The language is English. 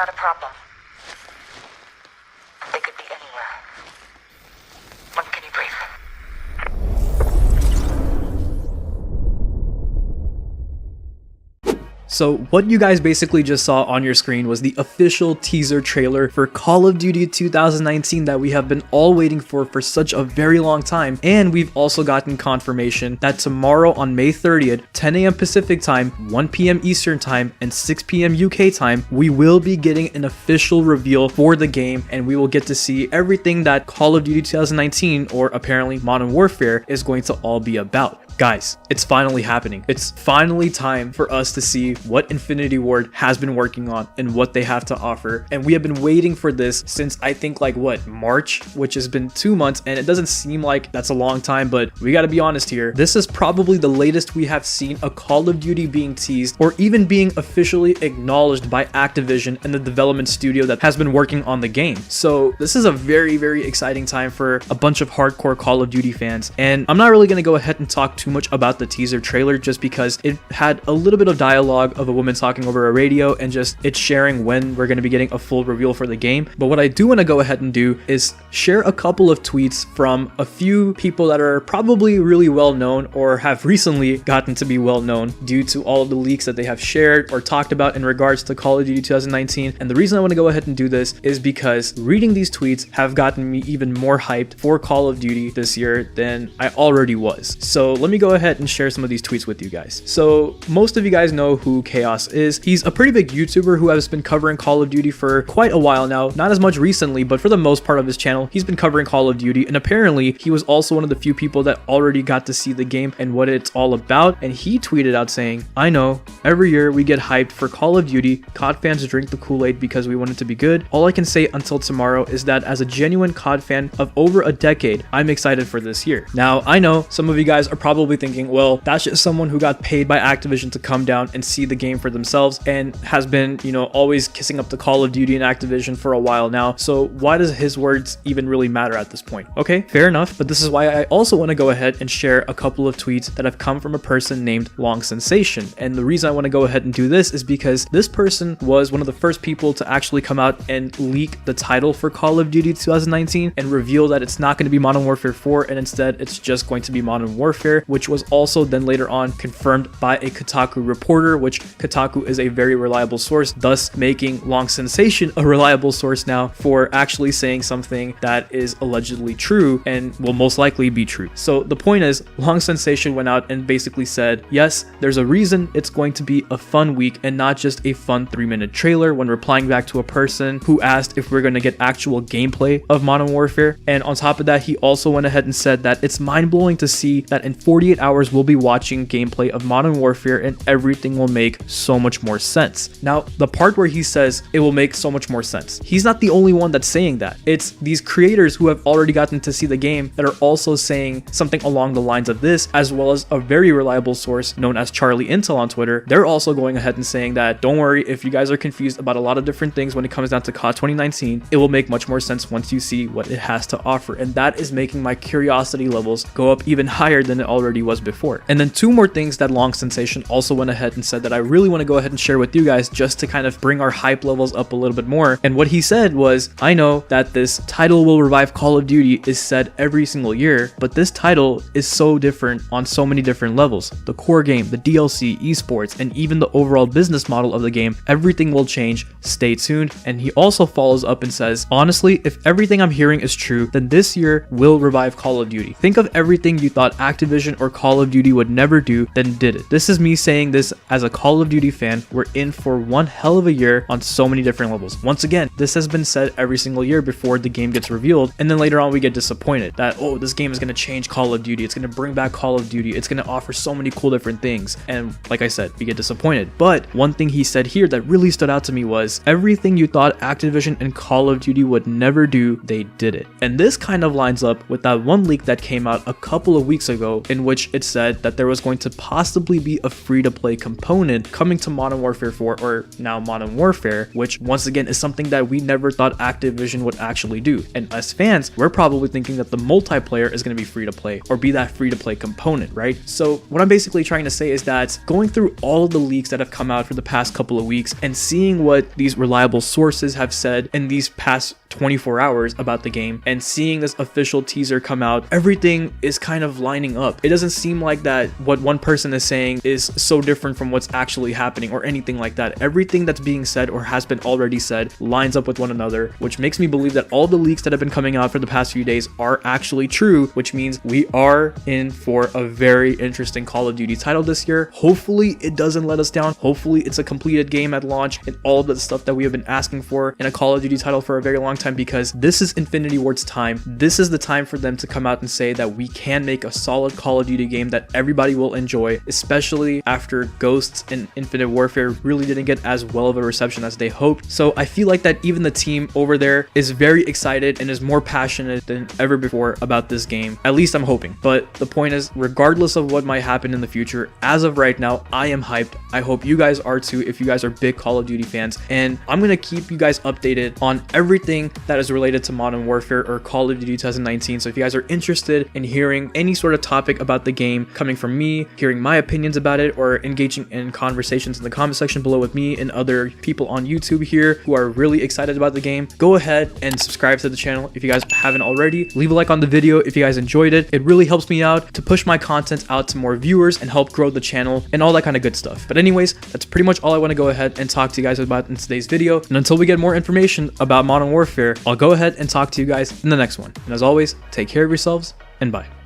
got a problem. They could be anywhere. When can you brief? So what you guys basically just saw on your screen was the official teaser trailer for Call of Duty 2019 that we have been all waiting for such a very long time. And we've also gotten confirmation that tomorrow on May 30th, 10 a.m. Pacific time, 1 p.m. Eastern time, and 6 p.m. UK time, we will be getting an official reveal for the game, and we will get to see everything that Call of Duty 2019, or apparently Modern Warfare, is going to all be about. Guys, it's finally happening. It's finally time for us to see what Infinity Ward has been working on and what they have to offer. And we have been waiting for this since I think March, which has been 2 months, and it doesn't seem like that's a long time, but we gotta be honest here. This is probably the latest we have seen a Call of Duty being teased or even being officially acknowledged by Activision and the development studio that has been working on the game. So this is a very, very exciting time for a bunch of hardcore Call of Duty fans. And I'm not really gonna go ahead and talk too much about the teaser trailer just because it had a little bit of dialogue of a woman talking over a radio and just it's sharing when we're going to be getting a full reveal for the game. But what I do want to go ahead and do is share a couple of tweets from a few people that are probably really well known or have recently gotten to be well known due to all of the leaks that they have shared or talked about in regards to Call of Duty 2019. And the reason I want to go ahead and do this is because reading these tweets have gotten me even more hyped for Call of Duty this year than I already was. So let me go ahead and share some of these tweets with you guys. So most of you guys know who Chaos is. He's a pretty big YouTuber who has been covering Call of Duty for quite a while now. Not as much recently, but for the most part of his channel, he's been covering Call of Duty. And apparently he was also one of the few people that already got to see the game and what it's all about. And he tweeted out saying, "I know, every year we get hyped for Call of Duty. COD fans drink the Kool-Aid because we want it to be good. All I can say until tomorrow is that as a genuine COD fan of over a decade, I'm excited for this year." Now, I know some of you guys are probably thinking, well, that's just someone who got paid by Activision to come down and see the game for themselves and has been, always kissing up to Call of Duty and Activision for a while now. So why does his words even really matter at this point? Okay, fair enough, but this is why I also want to go ahead and share a couple of tweets that have come from a person named Long Sensation. And the reason I want to go ahead and do this is because this person was one of the first people to actually come out and leak the title for Call of Duty 2019 and reveal that it's not going to be Modern Warfare 4 and instead it's just going to be Modern Warfare, which was also then later on confirmed by a Kotaku reporter, which Kotaku is a very reliable source, thus making Long Sensation a reliable source now for actually saying something that is allegedly true and will most likely be true. So the point is, Long Sensation went out and basically said, yes, there's a reason it's going to be a fun week and not just a fun 3-minute trailer, when replying back to a person who asked if we're going to get actual gameplay of Modern Warfare. And on top of that, he also went ahead and said that it's mind-blowing to see that in 48 hours we'll be watching gameplay of Modern Warfare and everything will make so much more sense. Now, the part where he says it will make so much more sense, he's not the only one that's saying that. It's these creators who have already gotten to see the game that are also saying something along the lines of this, as well as a very reliable source known as Charlie Intel on Twitter. They're also going ahead and saying that, don't worry, if you guys are confused about a lot of different things when it comes down to COD 2019, it will make much more sense once you see what it has to offer. And that is making my curiosity levels go up even higher than it already was before. And then two more things that Long Sensation also went ahead and said that I really want to go ahead and share with you guys just to kind of bring our hype levels up a little bit more. And what he said was, I know that this title will revive Call of Duty is said every single year, but this title is so different on so many different levels. The core game, the DLC, esports, and even the overall business model of the game, everything will change. Stay tuned. And he also follows up and says, honestly, if everything I'm hearing is true, then this year will revive Call of Duty. Think of everything you thought Activision or Call of Duty would never do, then did it. This is me saying this as a Call of Duty fan. We're in for one hell of a year on so many different levels. Once again, this has been said every single year before the game gets revealed, and then later on we get disappointed that, oh, this game is going to change Call of Duty, it's going to bring back Call of Duty, it's going to offer so many cool different things, and like I said, we get disappointed. But one thing he said here that really stood out to me was, everything you thought Activision and Call of Duty would never do, they did it. And this kind of lines up with that one leak that came out a couple of weeks ago in which which it said that there was going to possibly be a free-to-play component coming to Modern Warfare 4, or now Modern Warfare, which once again is something that we never thought Activision would actually do. And as fans, we're probably thinking that the multiplayer is going to be free to play or be that free to play component, right? So what I'm basically trying to say is that going through all of the leaks that have come out for the past couple of weeks and seeing what these reliable sources have said in these past 24 hours about the game and seeing this official teaser come out, everything is kind of lining up. It doesn't seem like that what one person is saying is so different from what's actually happening or anything like that. Everything that's being said or has been already said lines up with one another, which makes me believe that all the leaks that have been coming out for the past few days are actually true, which means we are in for a very interesting Call of Duty title this year. Hopefully it doesn't let us down. Hopefully it's a completed game at launch and all the stuff that we have been asking for in a Call of Duty title for a very long time, because this is Infinity Ward's time. This is the time for them to come out and say that we can make a solid Call of Duty game that everybody will enjoy, especially after Ghosts and Infinite Warfare really didn't get as well of a reception as they hoped. So I feel like that even the team over there is very excited and is more passionate than ever before about this game. At least I'm hoping. But the point is, regardless of what might happen in the future, as of right now, I am hyped. I hope you guys are too if you guys are big Call of Duty fans. And I'm going to keep you guys updated on everything that is related to Modern Warfare or Call of Duty 2019. So if you guys are interested in hearing any sort of topic about the game coming from me, hearing my opinions about it, or engaging in conversations in the comment section below with me and other people on YouTube here who are really excited about the game, go ahead and subscribe to the channel if you guys haven't already. Leave a like on the video if you guys enjoyed it. It really helps me out to push my content out to more viewers and help grow the channel and all that kind of good stuff. But anyways, that's pretty much all I want to go ahead and talk to you guys about in today's video. And until we get more information about Modern Warfare, I'll go ahead and talk to you guys in the next one. And as always, take care of yourselves and bye.